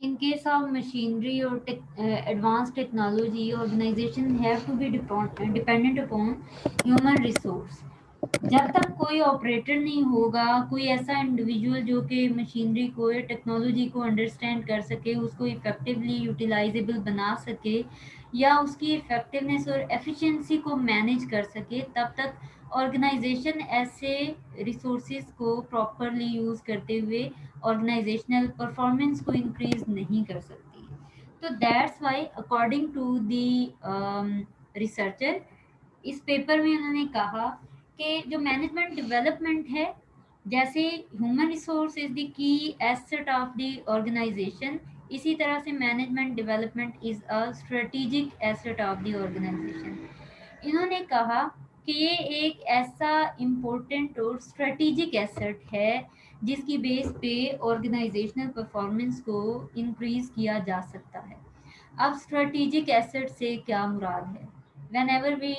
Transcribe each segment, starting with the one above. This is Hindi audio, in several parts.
In case of machinery or advanced technology, organization have to be dependent upon human resource. जब तक कोई ऑपरेटर नहीं होगा, कोई ऐसा इंडिविजुअल जो कि मशीनरी को या टेक्नोलॉजी को अंडरस्टैंड कर सके, उसको इफेक्टिवली यूटिलाइजेबल बना सके या उसकी इफेक्टिवनेस और एफिशिएंसी को मैनेज कर सके, तब तक ऑर्गेनाइजेशन ऐसे रिसोर्सेज को प्रॉपरली यूज़ करते हुए ऑर्गेनाइजेशनल परफॉर्मेंस को इंक्रीज नहीं कर सकती है। तो that's why according to the researcher, इस पेपर में उन्होंने कहा कि जो मैनेजमेंट डेवलपमेंट है, जैसे human resource is the key asset of the organisation, इसी तरह से management development is a strategic asset of the organisation. इन्होंने कहा कि ये एक ऐसा इम्पोर्टेंट और स्ट्रेटेजिक एसेट है जिसकी बेस पे ऑर्गेनाइजेशनल परफॉर्मेंस को इंक्रीज किया जा सकता है। अब स्ट्रेटेजिक एसेट से क्या मुराद है? Whenever we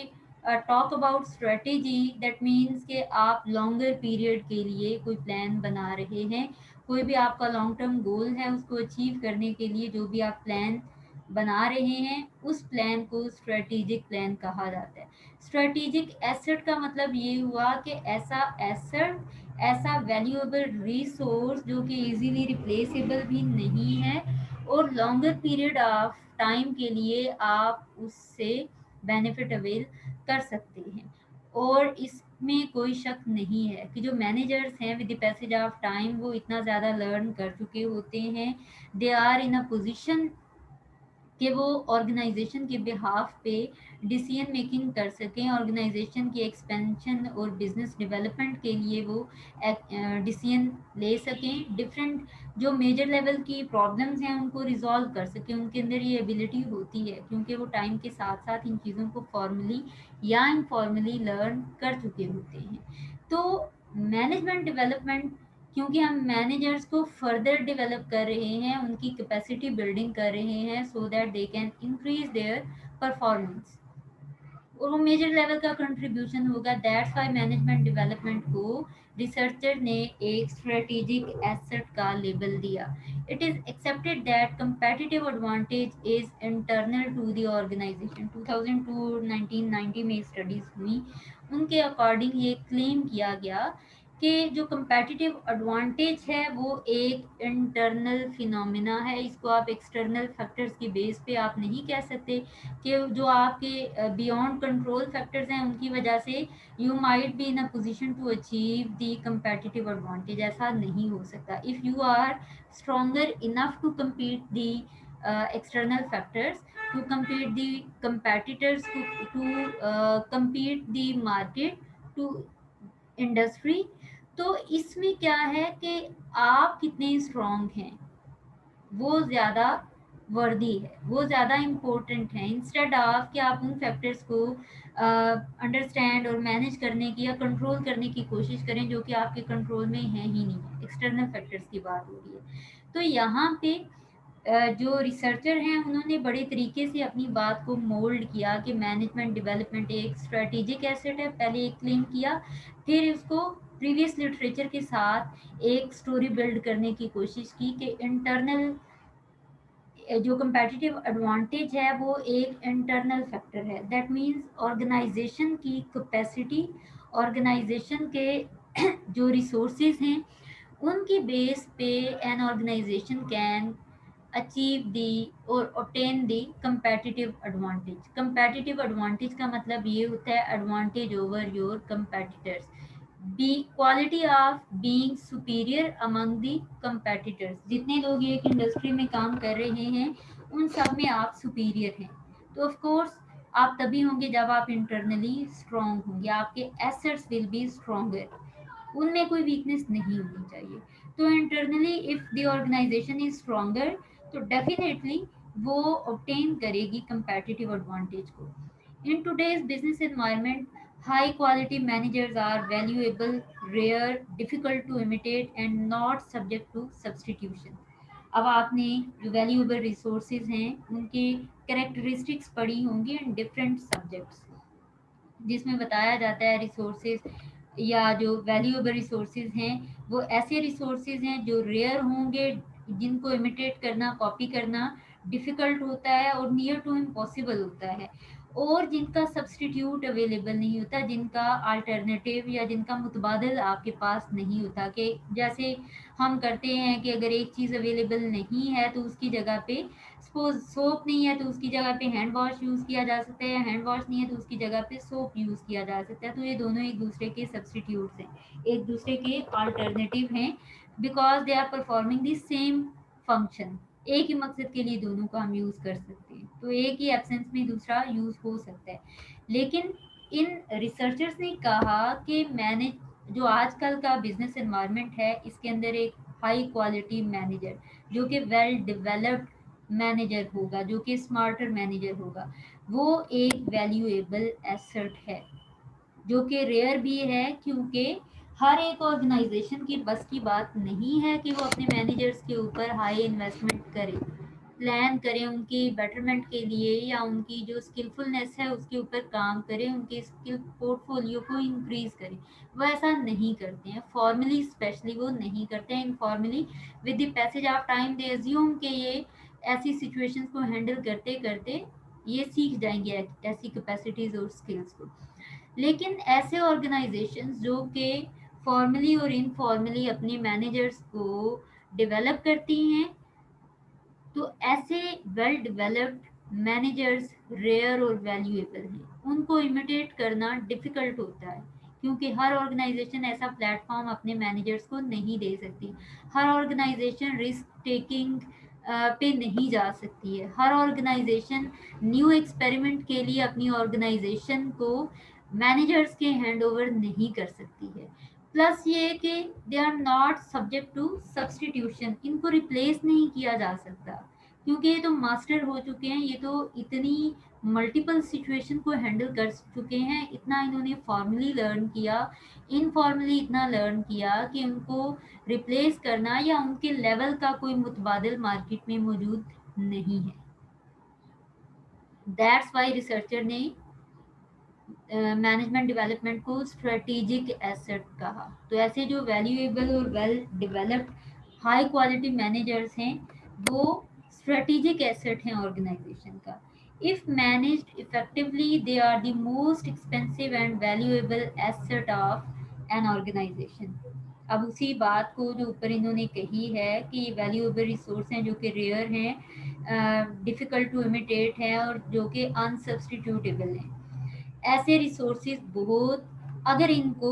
talk about strategy, that means कि आप लॉन्गर पीरियड के लिए कोई प्लान बना रहे हैं, कोई भी आपका लॉन्ग टर्म गोल है, उसको अचीव करने के लिए जो भी आप प्लान बना रहे हैं, उस प्लान को स्ट्रेटेजिक प्लान कहा जाता है। स्ट्रेटेजिक एसेट का मतलब ये हुआ कि ऐसा एसेट, ऐसा वैल्यूएबल रिसोर्स जो कि इजीली रिप्लेसेबल भी नहीं है और लॉन्गर पीरियड ऑफ टाइम के लिए आप उससे बेनिफिट अवेल कर सकते हैं। और इसमें कोई शक नहीं है कि जो मैनेजर्स हैं with the passage of time, वो इतना ज़्यादा लर्न कर चुके होते हैं, they are in a position कि वो ऑर्गेनाइजेशन के बिहाफ पे डिसीजन मेकिंग कर सकें, ऑर्गेनाइजेशन की एक्सपेंशन और बिजनेस डेवलपमेंट के लिए वो डिसीजन ले सकें, डिफरेंट जो मेजर लेवल की प्रॉब्लम्स हैं उनको रिजॉल्व कर सकें। उनके अंदर ये एबिलिटी होती है क्योंकि वो टाइम के साथ साथ इन चीज़ों को फॉर्मली या इनफॉर्मली लर्न कर चुके होते हैं। तो मैनेजमेंट डेवलपमेंट, क्योंकि हम मैनेजर्स को फर्दर डेवलप कर रहे हैं, उनकी कैपेसिटी बिल्डिंग कर रहे हैं so that they can increase their performance, और वो मेजर लेवल का कंट्रीब्यूशन होगा। दैट्स वाई मैनेजमेंट डेवलपमेंट को रिसर्चर ने एक स्ट्रेटेजिक एसेट का लेबल दिया। It is accepted that competitive advantage is internal to the organisation. 2002 1990 में स्टडीज हुई, उनके अकॉर्डिंग ये क्लेम किया गया कि जो कंपेटिटिव एडवांटेज है वो एक इंटरनल फिनोमिना है। इसको आप एक्सटर्नल फैक्टर्स की बेस पे आप नहीं कह सकते कि जो आपके बियॉन्ड कंट्रोल फैक्टर्स हैं उनकी वजह से you might be in a position to achieve the competitive advantage. ऐसा नहीं हो सकता। If you are stronger enough to compete the external factors, to compete the competitors, to compete the market, to industry, तो इसमें क्या है कि आप कितने स्ट्रॉन्ग हैं वो ज़्यादा वर्दी है, वो ज़्यादा इम्पोर्टेंट है, इंस्टेड ऑफ कि आप उन फैक्टर्स को अंडरस्टैंड और मैनेज करने की या कंट्रोल करने की कोशिश करें जो कि आपके कंट्रोल में है ही नहीं है। एक्सटर्नल फैक्टर्स की बात हो रही है। तो यहाँ पे जो रिसर्चर हैं उन्होंने बड़े तरीके से अपनी बात को मोल्ड किया कि मैनेजमेंट डेवलपमेंट एक स्ट्रेटेजिक एसेट है, पहले एक क्लेम किया, फिर उसको प्रीवियस लिटरेचर के साथ एक स्टोरी बिल्ड करने की कोशिश की कि इंटरनल जो कंपेटिटिव एडवांटेज है वो एक इंटरनल फैक्टर है। दैट मीन्स ऑर्गेनाइजेशन की कैपेसिटी, ऑर्गेनाइजेशन के जो रिसोर्सेज हैं उनकी बेस पे an organisation can achieve the और obtain दी competitive advantage। competitive advantage का मतलब ये होता है advantage over your competitors, be quality of being superior among the competitors। जितने लोग एक इंडस्ट्री में काम कर रहे हैं उन सब में आप सुपीरियर हैं, तो ऑफ कोर्स आप तभी होंगे जब आप इंटरनली स्ट्रांग होंगे, आपके एसेट्स विल बी स्ट्रॉन्गर, उनमें कोई वीकनेस नहीं होनी चाहिए। तो internally if the organisation is stronger तो डेफिनेटली वो ऑब्टेन करेगी कंपेटिटिव एडवांटेज को। In today's business environment high quality managers are valuable, rare, difficult to imitate and not subject to substitution. अब आपने जो वैल्यूएबल रिसोर्सेज हैं उनके कैरेक्टरिस्टिक्स पढ़ी होंगी इन डिफरेंट सब्जेक्ट्स, जिसमें बताया जाता है रिसोर्सेज या जो वैल्यूएबल रिसोर्सेज हैं वो ऐसे रिसोर्सेज हैं जो रेयर होंगे, जिनको इमिटेट करना, कॉपी करना डिफ़िकल्ट होता है और नियर टू इम्पॉसिबल होता है, और जिनका सब्स्टिट्यूट अवेलेबल नहीं होता, जिनका अल्टरनेटिव या जिनका मुतबादल आपके पास नहीं होता। कि जैसे हम करते हैं कि अगर एक चीज़ अवेलेबल नहीं है तो उसकी जगह पे, सपोज़ सोप नहीं है तो उसकी जगह पे हैंड वॉश यूज़ किया जा सकता है, या हैंड वॉश नहीं है तो उसकी जगह पे सोप यूज़ किया जा सकता है। तो ये दोनों एक दूसरे के सब्स्टिट्यूट्स हैं, एक दूसरे के अल्टरनेटिव हैं, because they are performing the same function. एक ही मकसद के लिए दोनों को हम यूज़ कर सकते हैं, तो एक ही एब्सेंस में दूसरा यूज़ हो सकता है। लेकिन इन रिसर्चर्स ने कहा कि मैंने जो आजकल का बिजनेस एनवायरनमेंट है, इसके अंदर एक हाई क्वालिटी मैनेजर, जो कि वेल डेवलप्ड मैनेजर होगा, जो कि स्मार्टर मैनेजर होगा, वो एक वैल्यूएबल एसेट है, जो कि रेयर भी है, क्योंकि हर एक ऑर्गेनाइजेशन की बस की बात नहीं है कि वो अपने मैनेजर्स के ऊपर हाई इन्वेस्टमेंट करे, प्लान करें उनकी बेटरमेंट के लिए, या उनकी जो स्किलफुलनेस है उसके ऊपर काम करें, उनके स्किल पोर्टफोलियो को इंक्रीज करें। वो ऐसा नहीं करते हैं, फॉर्मली स्पेशली वो नहीं करते हैं। Informally with the passage of time they assume कि ये ऐसी सिचुएशंस को हैंडल करते करते ये सीख जाएंगे ऐसी कैपेसिटीज और स्किल्स को। लेकिन ऐसे ऑर्गेनाइजेशंस जो कि फॉर्मली और इनफॉर्मली अपने मैनेजर्स को डेवलप करती हैं, तो ऐसे वेल डेवलप्ड मैनेजर्स रेयर और वैल्यूएबल हैं। उनको इमिटेट करना डिफ़िकल्ट होता है, क्योंकि हर ऑर्गेनाइजेशन ऐसा प्लेटफॉर्म अपने मैनेजर्स को नहीं दे सकती। हर ऑर्गेनाइजेशन रिस्क टेकिंग पे नहीं जा सकती है। हर ऑर्गेनाइजेशन न्यू एक्सपेरिमेंट के लिए अपनी ऑर्गेनाइजेशन को मैनेजर्स के हैंड ओवर नहीं कर सकती है। प्लस ये कि they are not subject to substitution, इनको रिप्लेस नहीं किया जा सकता, क्योंकि ये तो मास्टर हो चुके हैं, ये तो इतनी मल्टीपल सिचुएशन को हैंडल कर चुके हैं, इतना इन्होंने फॉर्मली लर्न किया, इनफॉर्मली इतना लर्न किया कि उनको रिप्लेस करना या उनके लेवल का कोई मुतबादिल मार्केट में मौजूद नहीं है। दैट्स वाई रिसर्चर ने मैनेजमेंट डेवलपमेंट को स्ट्रेटेजिक एसेट कहा। तो ऐसे जो वैल्यूएबल और well developed high quality managers हैं, वो स्ट्रेटेजिक एसेट हैं ऑर्गेनाइजेशन का। If managed effectively they are the most expensive and valuable asset of an organisation. अब उसी बात को जो ऊपर इन्होंने कही है कि वैल्यूएबल रिसोर्स हैं जो कि रेयर हैं, डिफ़िकल्ट टू इमिटेट हैं, और जो कि अनसब्स्टिट्यूटेबल हैं। ऐसे रिसोर्सेज बहुत, अगर इनको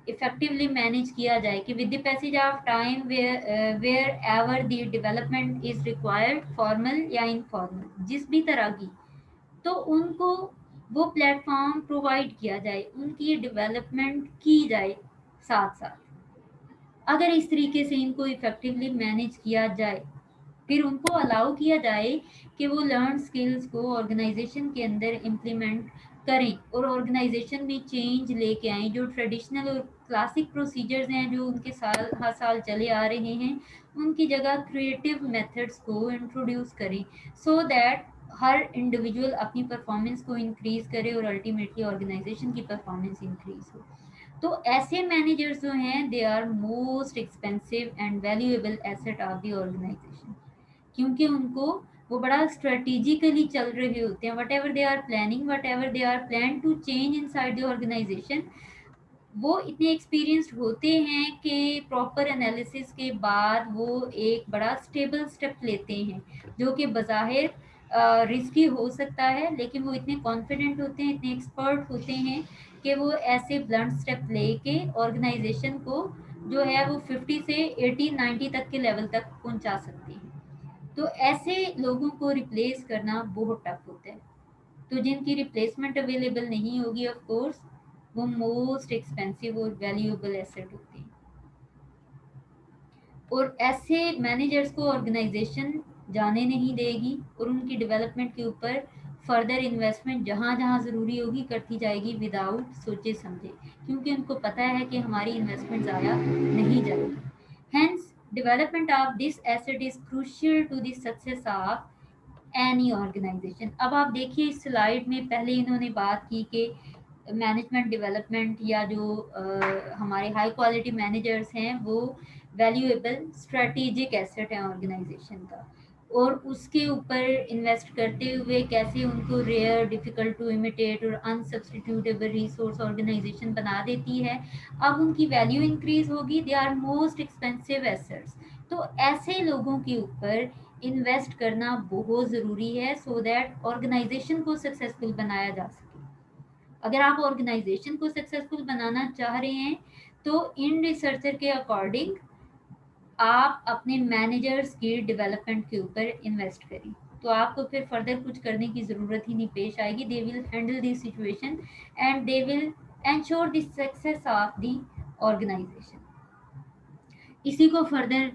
इफेक्टिवली मैनेज किया जाए कि with the passage of time wherever the development is required, formal या इनफॉर्मल जिस भी तरह की, तो उनको वो प्लेटफॉर्म प्रोवाइड किया जाए, उनकी डेवलपमेंट की जाए साथ साथ। अगर इस तरीके से इनको इफेक्टिवली मैनेज किया जाए, फिर उनको अलाउ किया जाए कि वो लर्न स्किल्स को ऑर्गेनाइजेशन के अंदर इम्प्लीमेंट करें और ऑर्गेनाइजेशन में चेंज लेके आएँ। जो ट्रेडिशनल और क्लासिक प्रोसीजर्स हैं जो उनके साल हर साल चले आ रहे हैं, उनकी जगह क्रिएटिव मेथड्स को इंट्रोड्यूस करें, सो दैट हर इंडिविजुअल अपनी परफॉर्मेंस को इंक्रीज करे और अल्टीमेटली ऑर्गेनाइजेशन की परफॉर्मेंस इंक्रीज हो। तो ऐसे मैनेजर्स जो हैं, they are most expensive and valuable asset of the organisation, क्योंकि उनको वो बड़ा स्ट्रेटेजिकली चल रहे होते हैं। Whatever they are planning, whatever they are plan to change inside the organisation, वो इतने एक्सपीरियंस्ड होते हैं कि प्रॉपर एनालिसिस के बाद वो एक बड़ा स्टेबल स्टेप लेते हैं, जो कि बज़ाहिर रिस्की हो सकता है, लेकिन वो इतने कॉन्फिडेंट होते हैं, इतने एक्सपर्ट होते हैं कि वो ऐसे ब्लंट स्टेप लेके ऑर्गेनाइजेशन को जो है वो 50 से 80-90 तक के लेवल तक पहुंचा सकते हैं। तो ऐसे लोगों को रिप्लेस करना बहुत टफ होता है। तो जिनकी रिप्लेसमेंट अवेलेबल नहीं होगी, ऑफ कोर्स वो मोस्ट एक्सपेंसिव और वैल्यूएबल एसेट होते हैं, और ऐसे मैनेजर्स को ऑर्गेनाइजेशन जाने नहीं देगी, और उनकी डेवलपमेंट के ऊपर फर्दर इन्वेस्टमेंट जहाँ जहाँ ज़रूरी होगी करती जाएगी विदाउट सोचे समझे, क्योंकि उनको पता है कि हमारी इन्वेस्टमेंट ज़ाया नहीं जाएगी। Hence development of this asset is crucial to the success of any organisation. अब आप देखिए इस स्लाइड में पहले इन्होंने बात की कि मैनेजमेंट डेवलपमेंट या जो हमारे हाई क्वालिटी मैनेजर्स हैं वो वैल्यूएबल स्ट्रेटेजिक एसेट है ऑर्गेनाइजेशन का, और उसके ऊपर इन्वेस्ट करते हुए कैसे उनको रेयर, डिफिकल्ट टू इमिटेट और अनसब्स्टिट्यूटेबल रिसोर्स ऑर्गेनाइजेशन बना देती है। अब उनकी वैल्यू इंक्रीज होगी, they are most expensive assets. तो ऐसे लोगों के ऊपर इन्वेस्ट करना बहुत ज़रूरी है सो दैट ऑर्गेनाइजेशन को सक्सेसफुल बनाया जा सके। अगर आप ऑर्गेनाइजेशन को सक्सेसफुल बनाना चाह रहे हैं तो इन रिसर्चर के अकॉर्डिंग आप अपने मैनेजर्स की डेवलपमेंट के ऊपर इन्वेस्ट करें, तो आपको फिर फर्दर कुछ करने की ज़रूरत ही नहीं पेश आएगी। They will handle this situation and they will ensure the success of the organisation. इसी को फर्दर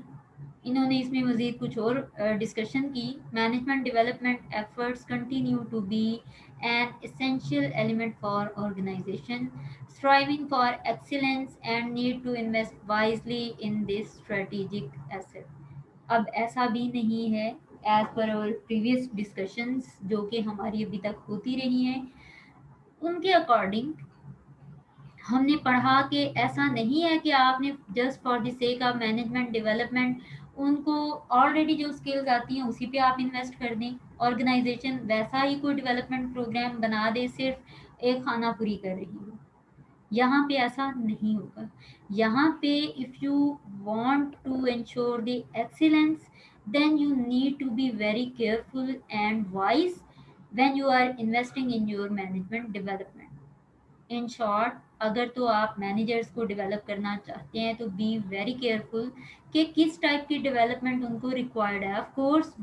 इन्होंने इसमें मज़ीद कुछ और डिस्कशन की। Management development efforts continue to be an essential element for organisation striving for excellence and need to invest wisely in this strategic asset। अब ऐसा भी नहीं है, as per hour previous discussions जो कि हमारी अभी तक होती रही हैं, उनके अकॉर्डिंग हमने पढ़ा कि ऐसा नहीं है कि आपने just for the sake of management development उनको ऑलरेडी जो स्किल्स आती हैं उसी पे आप इन्वेस्ट कर दें, ऑर्गेनाइजेशन वैसा ही कोई डेवलपमेंट प्रोग्राम बना दे सिर्फ एक खाना पूरी कर रही हो। यहाँ पे ऐसा नहीं होगा। यहाँ पे if you want to ensure the excellence then you need to be very careful and wise when you are investing in your management development. In short, अगर तो आप मैनेजर्स को डेवलप करना चाहते हैं तो बी वेरी केयरफुल कि किस टाइप की डेवलपमेंट उनको रिक्वायर्ड है। ऑफ कोर्स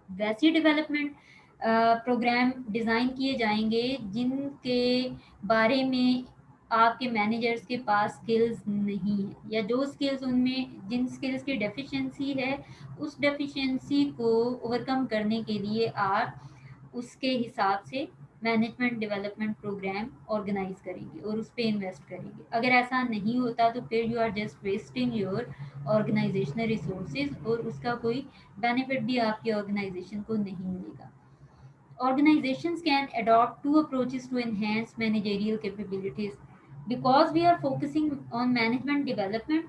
वैसी डेवलपमेंट प्रोग्राम डिज़ाइन किए जाएंगे जिनके बारे में आपके मैनेजर्स के पास स्किल्स नहीं है, या जो स्किल्स उनमें जिन स्किल्स की डेफिशिएंसी है उस डेफिशिएंसी को ओवरकम करने के लिए आप उसके हिसाब से मैनेजमेंट डेवलपमेंट प्रोग्राम ऑर्गेनाइज करेंगे और उस पर इन्वेस्ट करेंगे। अगर ऐसा नहीं होता तो फिर you are just wasting your organisational resources और उसका कोई बेनिफिट भी आपकी ऑर्गेनाइजेशन को नहीं मिलेगा। Organizations can adopt two approaches to enhance managerial capabilities because we are focusing on management development।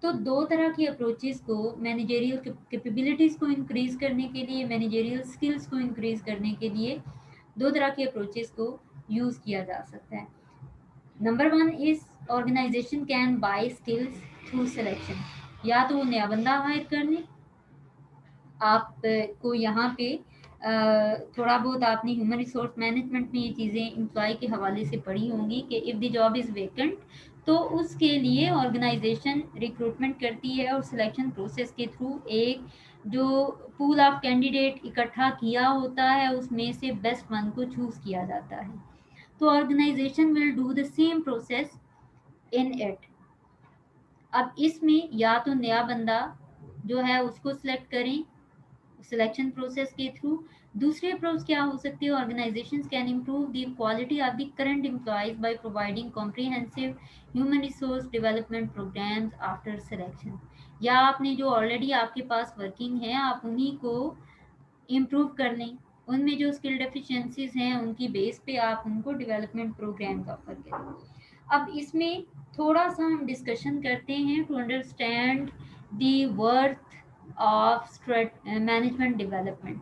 तो दो तरह की अप्रोचेस को मैनेजरियल कैपेबिलिटीज़ को इंक्रीज करने के लिए, मैनेजरियल स्किल्स को इंक्रीज करने के लिए दो तरह की अप्रोचेस को यूज़ किया जा सकता है। Number one is organisation can buy skills through selection. या तो वो नया बंदा हायर कर लें, आपको यहाँ पे थोड़ा बहुत आपने ह्यूमन रिसोर्स मैनेजमेंट में ये चीज़ें एम्प्लॉय के हवाले से पढ़ी होंगी कि if the job is vacant तो उसके लिए ऑर्गेनाइजेशन रिक्रूटमेंट करती है और सिलेक्शन प्रोसेस के थ्रू एक जो पूल ऑफ कैंडिडेट इकट्ठा किया होता है उसमें से बेस्ट वन को चूज़ किया जाता है। तो organisation will do the same process in it. अब इसमें या तो नया बंदा जो है उसको सिलेक्ट करें सिलेक्शन प्रोसेस के थ्रू। दूसरी अप्रोच क्या हो सकती है, organisations can improve the quality of the current employees by providing comprehensive human resource development programmes after selection. या आपने जो ऑलरेडी आपके पास वर्किंग है आप उन्हीं को इम्प्रूव कर लें, उनमें जो स्किल डेफिशिएंसीज हैं उनकी बेस पे आप उनको डेवलपमेंट प्रोग्राम का ऑफर करें। अब इसमें थोड़ा सा हम डिस्कशन करते हैं to understand the worth of management development,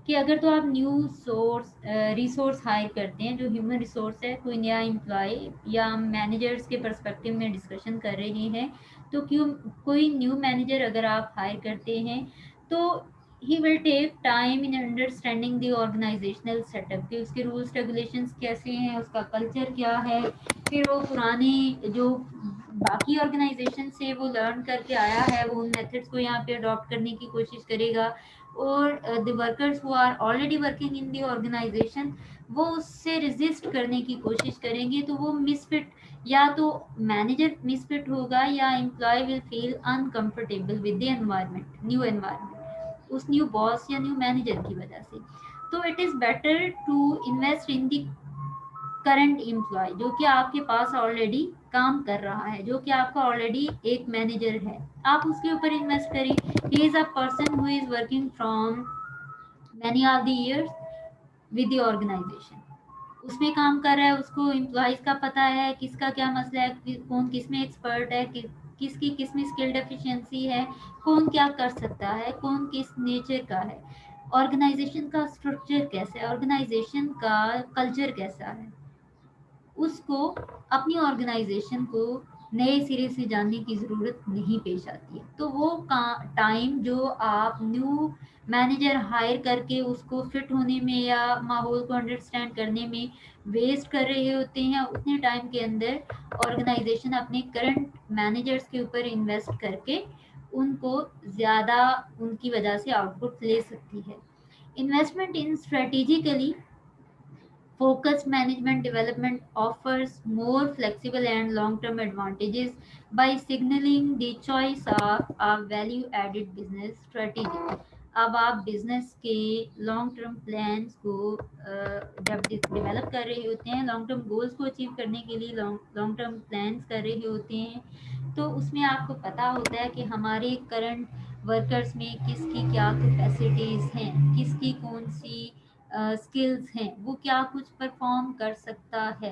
कि अगर तो आप न्यू सोर्स रिसोर्स हायर करते हैं जो ह्यूमन रिसोर्स है, कोई नया एम्प्लॉय या हम मैनेजर्स के पर्सपेक्टिव में डिस्कशन कर रहे हैं, तो क्यों कोई न्यू मैनेजर अगर आप हायर करते हैं तो he will take time in understanding the organisational setup कि उसके रूल्स रेगुलेशंस कैसे हैं, उसका कल्चर क्या है, फिर वो पुराने जो बाकी ऑर्गेनाइजेशन से वो लर्न करके आया है वो उन मेथड्स को यहाँ पे अडॉप्ट करने की कोशिश करेगा, और the workers who are already working in the organisation वो उससे रेजिस्ट करने की कोशिश करेंगे। तो वो मिसफिट, या तो मैनेजर मिसफिट होगा या employee will feel uncomfortable with the environment, new environment, उस न्यू बॉस या न्यू मैनेजर की वजह से। तो it is better to invest in the current employee जो कि आपके पास ऑलरेडी काम कर रहा है, जो कि आपका ऑलरेडी एक मैनेजर है, आप उसके ऊपर इन्वेस्ट करें। He is a person who is working from many of the years with the organisation, उसमें काम कर रहा है, उसको एम्प्लॉयज़ का पता है किसका क्या मसला है, कौन किस में एक्सपर्ट है, किसकी किस में स्किल डेफिशिएंसी है, कौन क्या कर सकता है, कौन किस नेचर का है, ऑर्गेनाइजेशन का स्ट्रक्चर कैसा है, ऑर्गेनाइजेशन का कल्चर कैसा है, उसको अपनी ऑर्गेनाइजेशन को नए सिरे से जानने की ज़रूरत नहीं पेश आती है। तो वो टाइम जो आप न्यू मैनेजर हायर करके उसको फिट होने में या माहौल को अंडरस्टैंड करने में वेस्ट कर रहे होते हैं, उतने टाइम के अंदर ऑर्गेनाइजेशन अपने करंट मैनेजर्स के ऊपर इन्वेस्ट करके उनको ज़्यादा उनकी वजह से आउटपुट ले सकती है। Investment in strategically focused management development offers more flexible and long-term advantages by signaling the choice of a value-added business strategy. अब आप बिजनेस के लॉन्ग टर्म प्लान्स को जब डेवलप कर रहे होते हैं, लॉन्ग टर्म गोल्स को अचीव करने के लिए लॉन्ग टर्म प्लान्स कर रहे होते हैं, तो उसमें आपको पता होता है कि हमारे करंट वर्कर्स में किसकी क्या कैपेसिटीज़ हैं, किसकी कौन सी स्किल्स हैं, वो क्या कुछ परफॉर्म कर सकता है।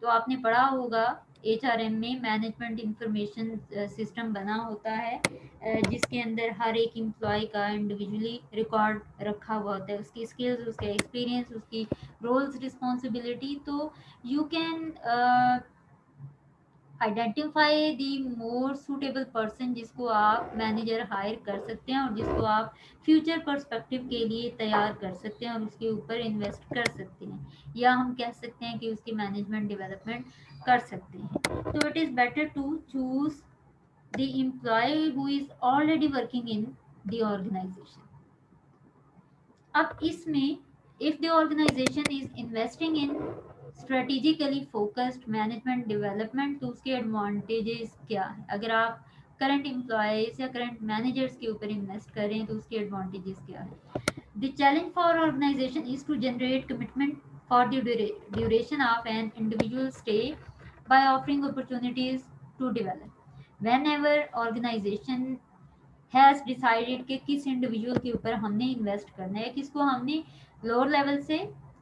तो आपने पढ़ा होगा एचआरएम में मैनेजमेंट इंफॉर्मेशन सिस्टम बना होता है, जिसके अंदर हर एक एम्प्लॉय का इंडिविजुअली रिकॉर्ड रखा हुआ होता है, उसकी स्किल्स, उसका एक्सपीरियंस, उसकी रोल्स रिस्पॉन्सिबिलिटी। तो you can identify the more suitable person जिसको आप मैनेजर हायर कर सकते हैं और जिसको आप फ्यूचर पर्सपेक्टिव के लिए तैयार कर सकते हैं और उसके ऊपर इन्वेस्ट कर सकते हैं, या हम कह सकते हैं कि उसकी मैनेजमेंट डेवलपमेंट कर सकते हैं। तो it is better to choose the employee who is already working in the organisation. अब इसमें if the organisation is investing in strategically focused management development, तो उसके एडवांटेजेस क्या है। अगर आप करंट एम्प्लॉयज या करंट मैनेजर्स के ऊपर इन्वेस्ट कर रहे हैं तो उसके एडवांटेजेस क्या है। The challenge for organisation is to generate commitment for the duration of an individual stay by offering opportunities to develop. Whenever organization has decided कि किस इंडिविजुअल के ऊपर हमने इन्वेस्ट करना है, किसको हमने लोअर लेवल से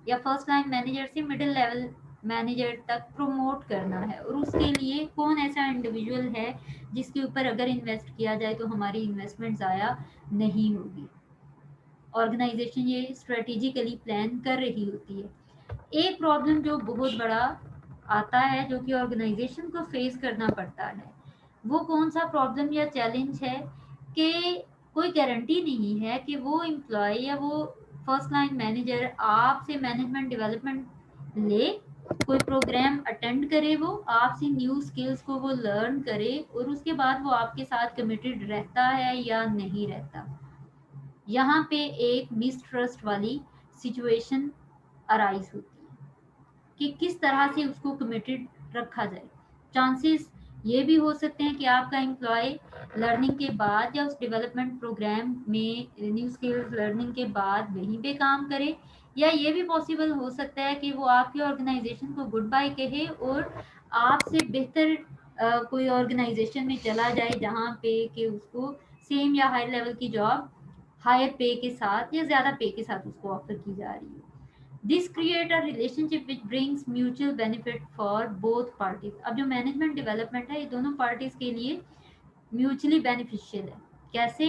या फर्स्ट लाइन मैनेजर से मिडिल लेवल मैनेजर तक प्रमोट करना है, और उसके लिए कौन ऐसा इंडिविजुअल है जिसके ऊपर अगर इन्वेस्ट किया जाए तो हमारी इन्वेस्टमेंट ज़ाया नहीं होगी। ऑर्गेनाइजेशन ये स्ट्रेटेजिकली प्लान कर रही होती है। एक प्रॉब्लम जो बहुत बड़ा आता है, जो कि ऑर्गेनाइजेशन को फेस करना पड़ता है, वो कौन सा प्रॉब्लम या चैलेंज है कि कोई गारंटी नहीं है कि वो एम्प्लॉय या वो फर्स्ट लाइन मैनेजर आपसे मैनेजमेंट डेवलपमेंट ले, कोई प्रोग्राम अटेंड करे, वो आपसे न्यू स्किल्स को वो लर्न करे और उसके बाद वो आपके साथ कमिटेड रहता है या नहीं रहता। यहाँ पे एक मिसट्रस्ट वाली सिचुएशन अराइज होती है कि किस तरह से उसको कमिटेड रखा जाए। चांसेस ये भी हो सकते हैं कि आपका एम्प्लॉय लर्निंग के बाद या उस डेवलपमेंट प्रोग्राम में न्यू स्किल्स लर्निंग के बाद वहीं पे काम करे, या ये भी पॉसिबल हो सकता है कि वो आपकी ऑर्गेनाइजेशन को गुड बाय कहे और आपसे बेहतर कोई ऑर्गेनाइजेशन में चला जाए जहाँ पे कि उसको सेम या हाई लेवल की जॉब हायर पे के साथ या ज़्यादा पे के साथ उसको ऑफर की जा रही है। This create a relationship which brings mutual benefit for both parties. अब जो मैनेजमेंट डेवलपमेंट है ये दोनों पार्टीज के लिए म्यूचुअली बेनिफिशियल है। कैसे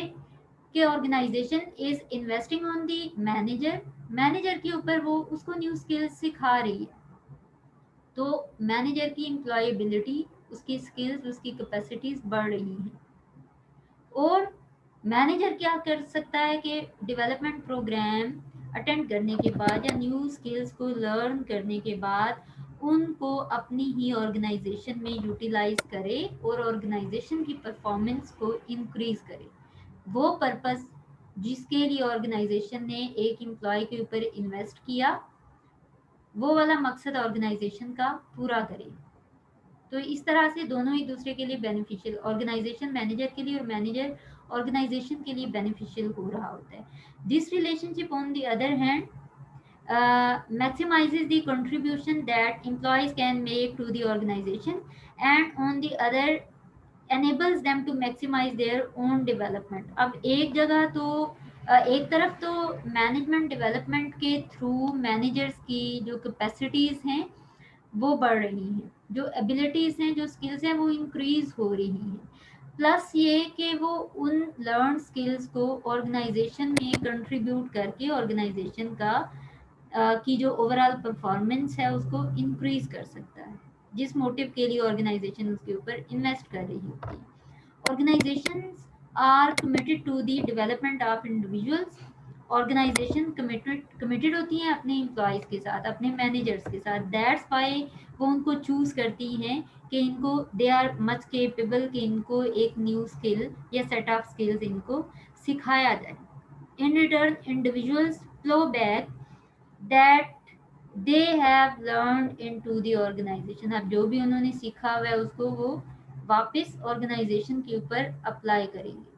कि organisation is investing on the manager, manager के ऊपर वो उसको न्यू स्किल्स सिखा रही है, तो मैनेजर की एम्प्लॉयबिलिटी, उसकी स्किल्स, उसकी कैपेसिटीज बढ़ रही हैं। और मैनेजर क्या कर सकता है कि डेवलपमेंट प्रोग्राम अटेंड करने के बाद या न्यू स्किल्स को लर्न करने के बाद उनको अपनी ही ऑर्गेनाइजेशन में यूटिलाइज करे और ऑर्गेनाइजेशन की परफॉर्मेंस को इंक्रीज करे। वो पर्पस जिसके लिए ऑर्गेनाइजेशन ने एक एम्प्लॉय के ऊपर इन्वेस्ट किया, वो वाला मकसद ऑर्गेनाइजेशन का पूरा करे। तो इस तरह से दोनों एक दूसरे के लिए बेनिफिशियल, ऑर्गेनाइजेशन मैनेजर के लिए और मैनेजर ऑर्गेनाइजेशन के लिए बेनिफिशियल हो रहा होता है। This relationship on the other hand maximizes the contribution that employees can make to the organization, and on the other enables them to maximize their own development। अब एक जगह तो एक तरफ तो मैनेजमेंट डेवलपमेंट के थ्रू मैनेजर्स की जो कैपेसिटीज़ हैं वो बढ़ रही हैं, जो एबिलिटीज़ हैं, जो स्किल्स हैं वो इंक्रीज़ हो रही हैं। प्लस ये कि वो उन लर्न स्किल्स को ऑर्गेनाइजेशन में कंट्रीब्यूट करके ऑर्गेनाइजेशन का की जो ओवरऑल परफॉर्मेंस है उसको इंक्रीज कर सकता है, जिस मोटिव के लिए ऑर्गेनाइजेशन उसके ऊपर इन्वेस्ट कर रही होती है। Organizations are committed to the development of individuals. Organisation committed होती हैं अपने एम्प्लॉयज़ के साथ, अपने मैनेजर्स के साथ। दैट्स वाई वो उनको चूज़ करती हैं कि इनको दे आर मच केपेबल कि इनको एक न्यू स्किल या सेट ऑफ स्किल्स इनको सिखाया जाए। In return individuals flow back that they have learn into the organisation. अब जो भी उन्होंने सीखा हुआ है उसको वो वापस ऑर्गेनाइजेशन के ऊपर अप्लाई करेंगे।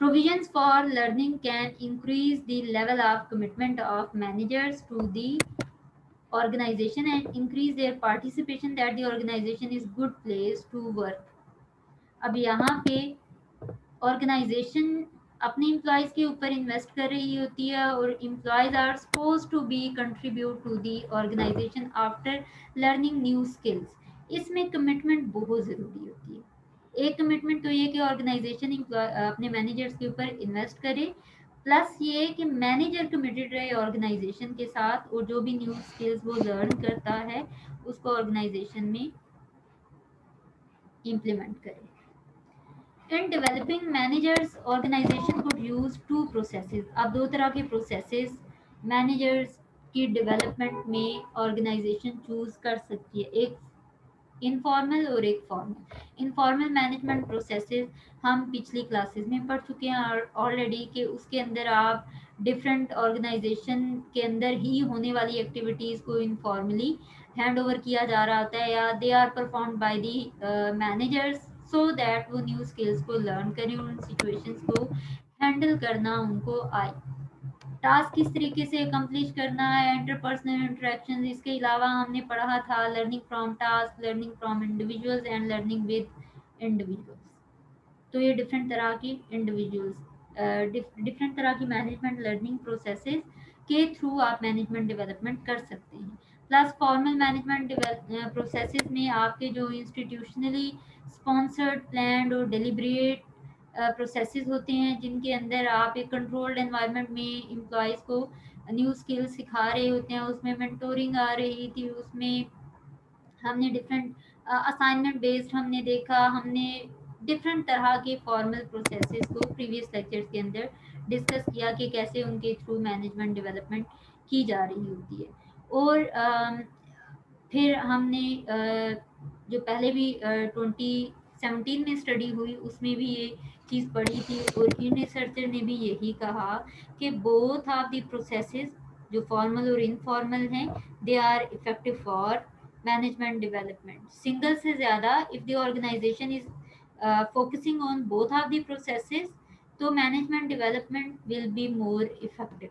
Provisions for learning can increase the level of commitment of managers to the organization and increase their participation that the organization is good place to work. अब यहाँ पे ऑर्गेनाइजेशन अपने एम्प्लॉयज़ के ऊपर इन्वेस्ट कर रही होती है और employees are suppose to be contribute to the organisation after learning new skills. इसमें कमिटमेंट बहुत ज़रूरी होती है। एक कमिटमेंट तो ये कि ऑर्गेनाइजेशन अपने मैनेजर्स के ऊपर इन्वेस्ट करे, प्लस ये कि मैनेजर कमिटेड रहे ऑर्गेनाइजेशन के साथ और जो भी न्यू स्किल्स वो लर्न करता है उसको ऑर्गेनाइजेशन में इम्प्लीमेंट करे। In developing managers, organization could use two processes. अब दो तरह के processes managers की development में organization choose कर सकती है, एक इनफॉर्मल और एक फॉर्मल। इनफॉर्मल मैनेजमेंट प्रोसेसेस हम पिछली क्लासेस में पढ़ चुके हैं ऑलरेडी कि उसके अंदर आप डिफरेंट ऑर्गेनाइजेशन के अंदर ही होने वाली एक्टिविटीज़ को इनफॉर्मली हैंड ओवर किया जा रहा होता है या they are perform by the managers so that वो न्यू स्किल्स को लर्न करें, उन सिचुएशंस को हैंडल करना उनको आए। टास्क किस तरीके से अकम्प्लिश करना है, इंटरपर्सनल इंटरेक्शन। इसके अलावा हमने पढ़ा था learning from task, learning from individuals and learning with individuals. तो ये डिफरेंट तरह की डिफरेंट तरह की मैनेजमेंट लर्निंग प्रोसेसेस के थ्रू आप मैनेजमेंट डेवलपमेंट कर सकते हैं। प्लस फॉर्मल मैनेजमेंट प्रोसेसेस में आपके जो इंस्टीट्यूशनली स्पॉन्सर्ड प्लान और डिलिब्रेट प्रोसेसेस होते हैं जिनके अंदर आप एक कंट्रोल्ड एनवायरनमेंट में एम्प्लॉयज़ को न्यू स्किल सिखा रहे होते हैं, उसमें मेंटोरिंग आ रही थी, उसमें हमने डिफरेंट असाइनमेंट बेस्ड हमने देखा, हमने डिफरेंट तरह के फॉर्मल प्रोसेसेस को प्रीवियस लेक्चर्स के अंदर डिस्कस किया कि कैसे उनके थ्रू मैनेजमेंट डेवलपमेंट की जा रही होती है। और फिर हमने जो पहले भी 2017 में स्टडी हुई उसमें भी ये चीज़ पढ़ी थी और इन रिसर्चर ने भी यही कहा कि बोथ ऑफ द प्रोसेसेस जो फॉर्मल और इनफॉर्मल हैं they are effective for management development. Single से ज़्यादा if the organisation is focusing on both of the processes तो management development will be more effective.